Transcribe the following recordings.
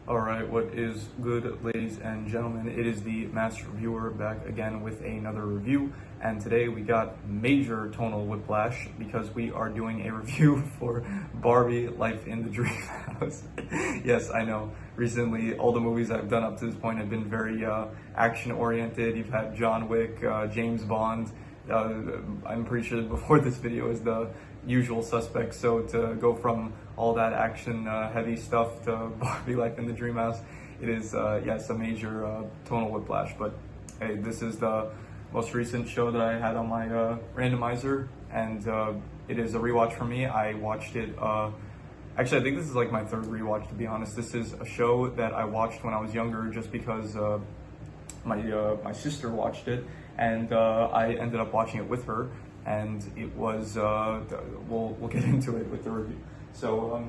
Alright, what is good, ladies and gentlemen? It is the Master Reviewer back again with another review, and today we got major tonal whiplash because we are doing a review for Barbie Life in the Dreamhouse. Yes, I know. Recently, all the movies I've done up to this point have been very action-oriented. You've had John Wick, James Bond. I'm pretty sure before this video is the Usual Suspects, so to go from all that action heavy stuff to Barbie Life in the Dreamhouse, it is yes, a major tonal whiplash. But hey, this is the most recent show that I had on my randomizer, and it is a rewatch for me. I watched it actually, I think this is like my third rewatch, to be honest. This is a show that I watched when I was younger just because my sister watched it, and I ended up watching it with her, and it was we'll get into it with the review. So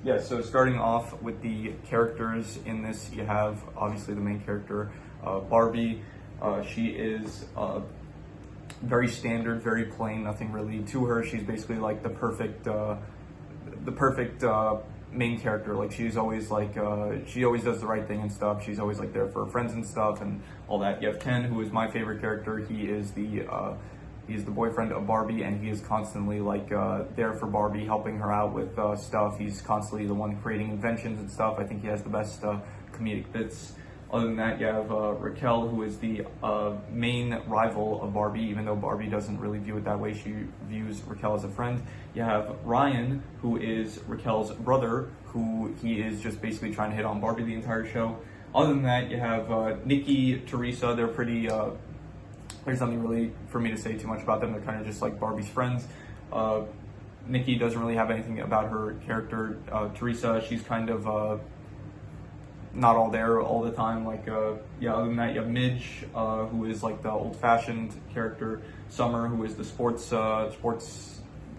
yeah, so starting off with the characters in this, you have obviously the main character, Barbie. She is very standard, very plain, nothing really to her. She's basically like the perfect main character. Like she's always like she always does the right thing and stuff. She's always like there for her friends and stuff and all that. You have Ken, who is my favorite character. He's the boyfriend of Barbie, and he is constantly like there for Barbie, helping her out with stuff. He's constantly the one creating inventions and stuff. I think he has the best comedic bits. Other than that, you have Raquel, who is the main rival of Barbie, even though Barbie doesn't really view it that way. She views Raquel as a friend. You have Ryan, who is Raquel's brother, who he is just basically trying to hit on Barbie the entire show. Other than that, you have Nikki, Teresa. They're pretty, there's nothing really for me to say too much about them. They're kind of just like Barbie's friends. Nikki doesn't really have anything about her character. Teresa, she's kind of not all there all the time. Like yeah, other than that, you have Midge, who is like the old-fashioned character. Summer, who is the sports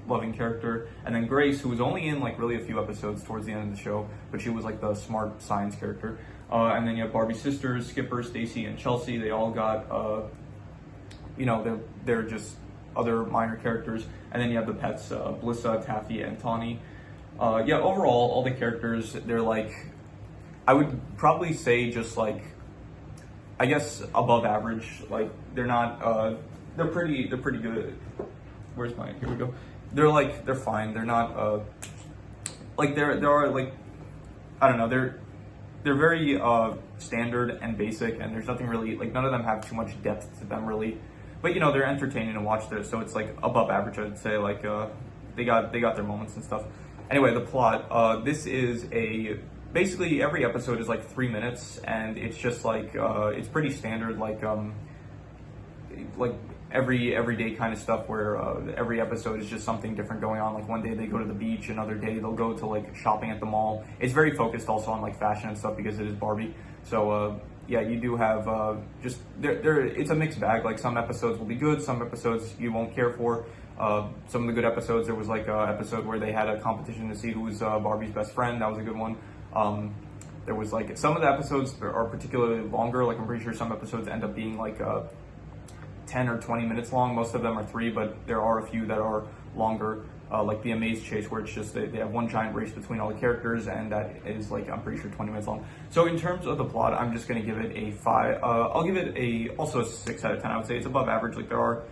loving character, and then Grace, who was only in like really a few episodes towards the end of the show, but she was like the smart science character. And then you have Barbie's sisters, Skipper, Stacy, and Chelsea. They all got you know, they're just other minor characters. And then you have the pets, Blissa, Taffy, and Tawny. Yeah, overall, all the characters, they're like, I would probably say just like, I guess above average. Like they're not, they're pretty good. Where's mine? Here we go. They're fine. They're not, like there are like, I don't know, they're very standard and basic, and there's nothing really, like none of them have too much depth to them really. But you know, they're entertaining to watch this, so it's like above average, I'd say. Like they got their moments and stuff. Anyway, the plot. This is basically every episode is like 3 minutes, and it's just like it's pretty standard, like everyday kind of stuff where every episode is just something different going on. Like one day they go to the beach, another day they'll go to like shopping at the mall. It's very focused also on like fashion and stuff because it is Barbie. So yeah, you do have just it's a mixed bag. Like some episodes will be good, some episodes you won't care for. Some of the good episodes, there was like an episode where they had a competition to see who was Barbie's best friend. That was a good one. There was like some of the episodes are particularly longer. Like I'm pretty sure some episodes end up being like 10 or 20 minutes long. Most of them are 3, but there are a few that are longer. Like the Amaze Chase, where it's just they have one giant race between all the characters, and that is like, I'm pretty sure 20 minutes long. So in terms of the plot, I'm just gonna give it a 5. I'll give it also a 6 out of 10. I would say it's above average. Like there are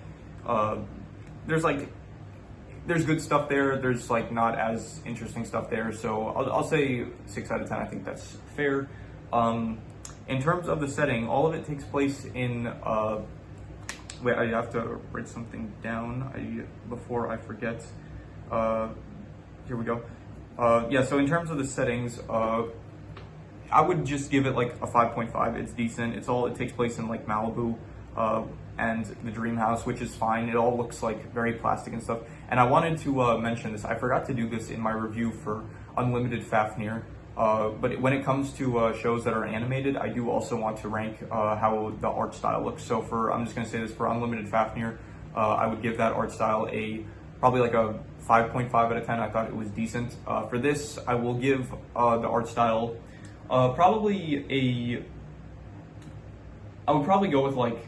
there's good stuff there. There's like not as interesting stuff there. So I'll say 6 out of 10. I think that's fair. In terms of the setting, all of it takes place in wait, I have to write something down before I forget. Here we go. Yeah, so in terms of the settings, I would just give it like a 5.5. It's decent. It takes place in like Malibu and the Dreamhouse, which is fine. It all looks like very plastic and stuff. And I wanted to mention this. I forgot to do this in my review for Unlimited Fafnir. But when it comes to shows that are animated, I do also want to rank how the art style looks. So I'm just going to say this, for Unlimited Fafnir, I would give that art style probably like a 5.5 out of 10. I thought it was decent. For this, I will give the art style probably I would probably go with like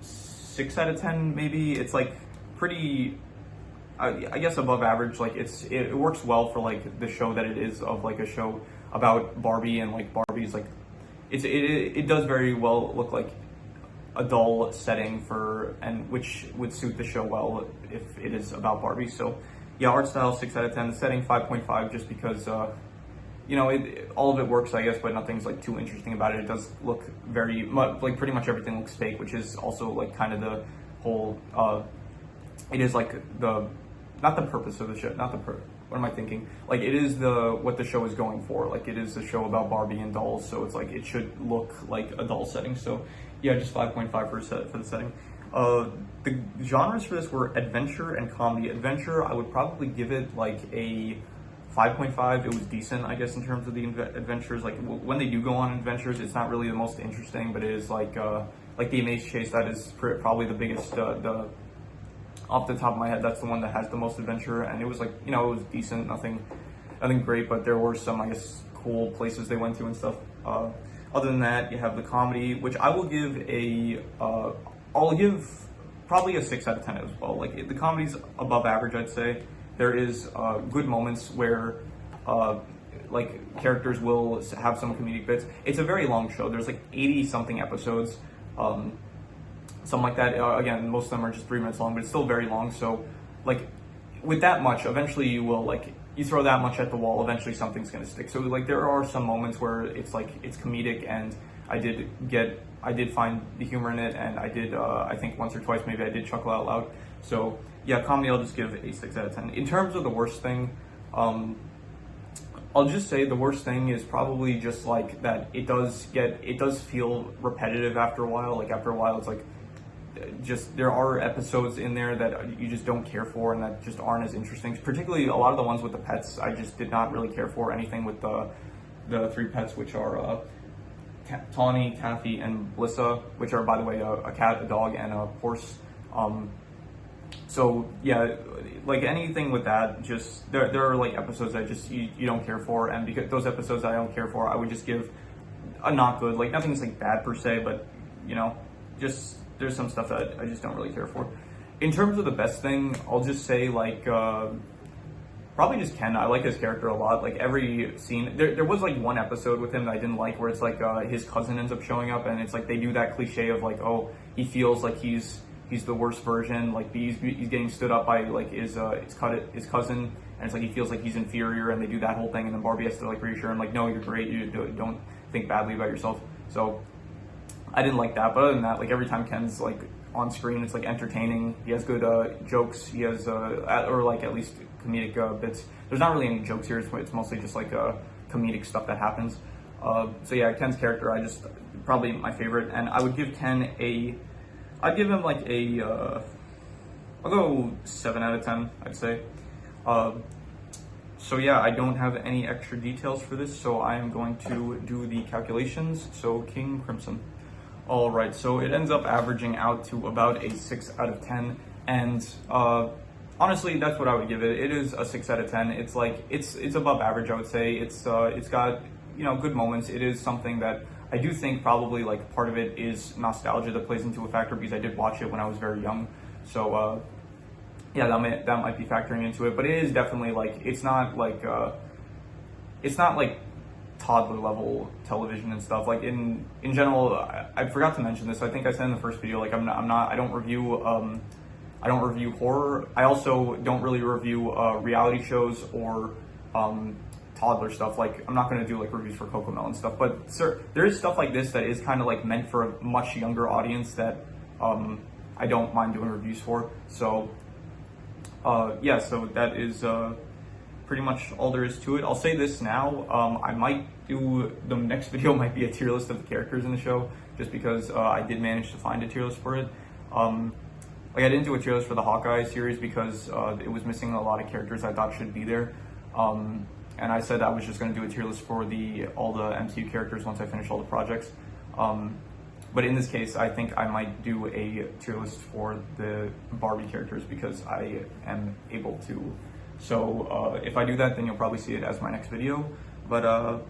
6 out of 10 maybe. It's like pretty, I guess above average. Like it works well for like the show that it is, of like a show about Barbie, and like Barbie's like it does very well look like a dull setting for, and which would suit the show well if it is about Barbie. So yeah, art style 6 out of 10. The setting 5.5, just because you know, all of it works, I guess, but nothing's like too interesting about it. It does look very much like pretty much everything looks fake, which is also like kind of the whole. It is like the not the purpose of the show, not the what am I thinking? Like it is what the show is going for. Like it is a show about Barbie and dolls, so it's like it should look like a doll setting. So yeah, just 5.5 for the setting. The genres for this were adventure and comedy. Adventure, I would probably give it like a 5.5. It was decent, I guess, in terms of the adventures. Like when they do go on adventures, it's not really the most interesting, but it is like the Amaze Chase. That is probably the biggest. The off the top of my head, that's the one that has the most adventure, and it was like, you know, it was decent, nothing great, but there were some, I guess, cool places they went to and stuff. Other than that, you have the comedy, which I will give I'll give probably a 6 out of 10 as well. Like the comedy's above average, I'd say. There is good moments where like characters will have some comedic bits. It's a very long show. There's like 80 something episodes. Something like that. Again, most of them are just 3 minutes long, but it's still very long. So, like, with that much, eventually you will, like, you throw that much at the wall, eventually something's going to stick. So, like, there are some moments where it's, like, it's comedic, and I did find the humor in it, and I think once or twice, maybe I did chuckle out loud. So, yeah, comedy, I'll just give a 6 out of 10. In terms of the worst thing, I'll just say the worst thing is probably just, like, that it does feel repetitive after a while. Like, after a while, it's, like, just there are episodes in there that you just don't care for and that just aren't as interesting. Particularly a lot of the ones with the pets, I just did not really care for. Anything with the 3 pets, which are Tawny, Taffy, and Blissa, which are, by the way, a cat, a dog, and a horse. So yeah, like anything with that, just there are like episodes that just you don't care for, and because those episodes that I don't care for, I would just give a not good. Like nothing's like bad per se, but you know, just there's some stuff that I just don't really care for. In terms of the best thing, I'll just say like probably just Ken. I like his character a lot. Like every scene, there was like one episode with him that I didn't like, where it's like his cousin ends up showing up, and it's like they do that cliche of like, oh, he feels like he's the worst version, like he's getting stood up by like his cousin, and it's like he feels like he's inferior, and they do that whole thing, and then Barbie has to like reassure him like, no, you're great, you don't think badly about yourself. So I didn't like that, but other than that, like every time Ken's like on screen, it's like entertaining. He has good jokes. He has or like at least comedic bits. There's not really any jokes here. It's mostly just like comedic stuff that happens. So yeah, Ken's character, probably my favorite, and I would give Ken I'd give him like I'll go 7 out of 10, I'd say. So yeah, I don't have any extra details for this, so I am going to do the calculations. So King Crimson. All right, so it ends up averaging out to about a 6 out of 10, and honestly, that's what I would give it. It is a 6 out of 10. It's like it's above average, I would say. It's got, you know, good moments. It is something that I do think probably like part of it is nostalgia that plays into a factor, because I did watch it when I was very young. So yeah, that might be factoring into it, but it is definitely like it's not like toddler level television and stuff. Like in general, I forgot to mention this. I think I said in the first video, like I don't review horror. I also don't really review reality shows or toddler stuff. Like I'm not going to do like reviews for Cocomelon and stuff, but there is stuff like this that is kind of like meant for a much younger audience that I don't mind doing reviews for. So yeah, so that is pretty much all there is to it. I'll say this now, I might do, the next video might be a tier list of the characters in the show, just because I did manage to find a tier list for it. Like I didn't do a tier list for the Hawkeye series because it was missing a lot of characters I thought should be there. And I said I was just going to do a tier list for all the MCU characters once I finish all the projects. But in this case, I think I might do a tier list for the Barbie characters because I am able to. So if I do that, then you'll probably see it as my next video. But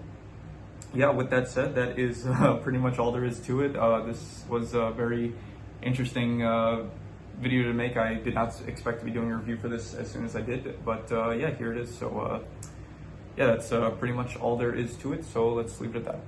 yeah, with that said, that is pretty much all there is to it. This was a very interesting video to make. I did not expect to be doing a review for this as soon as I did, but yeah, here it is. So yeah, that's pretty much all there is to it. So let's leave it at that.